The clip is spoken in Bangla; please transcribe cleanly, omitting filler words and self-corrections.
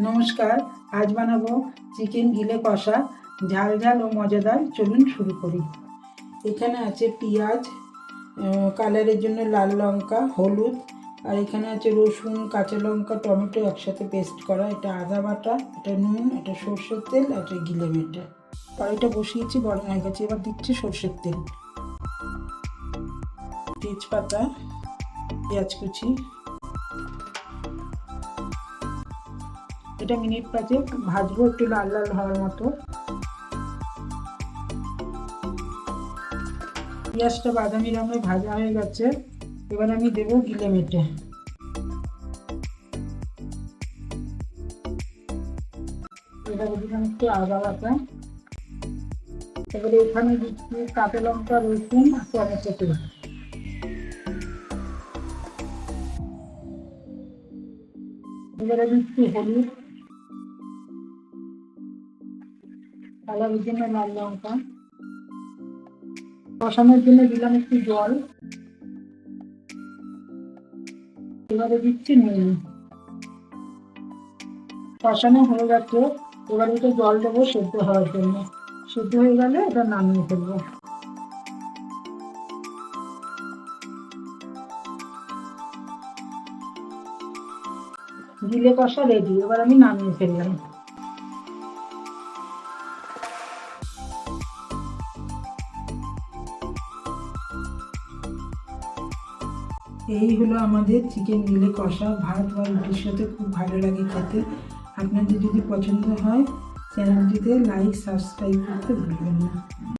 নমস্কার। আজ বানাবো চিকেন গিলে কষা, ঝাল ঝাল ও মজাদার। চলুন শুরু করি। এখানে আছে পেঁয়াজ, কালারের জন্য লাল লঙ্কা, হলুদ, আর এখানে আছে রসুন, কাঁচা লঙ্কা, টমেটো একসাথে পেস্ট করা। এটা আদা বাটা, এটা নুন, এটা সর্ষের তেল, আর এটা গিলে মেটে। কড়াইটা বসিয়েছি, গরম হয়ে গেছে। এবার দিচ্ছি সর্ষের তেল, তেজপাতা, পেঁয়াজ কুচি। এটা মিনিট 5 ভাজবো, একটু লাল লাল হওয়ার মতো। পেঁয়াজটা বাদামি রঙে ভাজা হয়ে গেছে। এবার আমি দেবো গিলে মেটে। এবার দিলাম একটু আদা বাটা। এবারে এখানে দিচ্ছি কাঁচা লঙ্কা, রসুন, টমেটো পেস্ট। এবারে দিচ্ছি হলুদ, কালারের জন্য লাল লঙ্কা। কষানোর জন্য দিলাম একটু জল। এবারে দিচ্ছি নুন। কষানো হয়ে গেছে। এবারে এটা জল দেবো সেদ্ধ হওয়ার জন্য। সেদ্ধ হয়ে গেলে এটা নামিয়ে ফেলবো। গিলে কষা রেডি। এবার আমি নামিয়ে ফেললাম। এই হলো আমাদের চিকেন গিলে কষা। ভাত বা রুটির সাথে খুব ভালো লাগে খেতে। আপনাদের যদি পছন্দ হয় চ্যানেলটিতে লাইক সাবস্ক্রাইব করতে ভুলবেন না।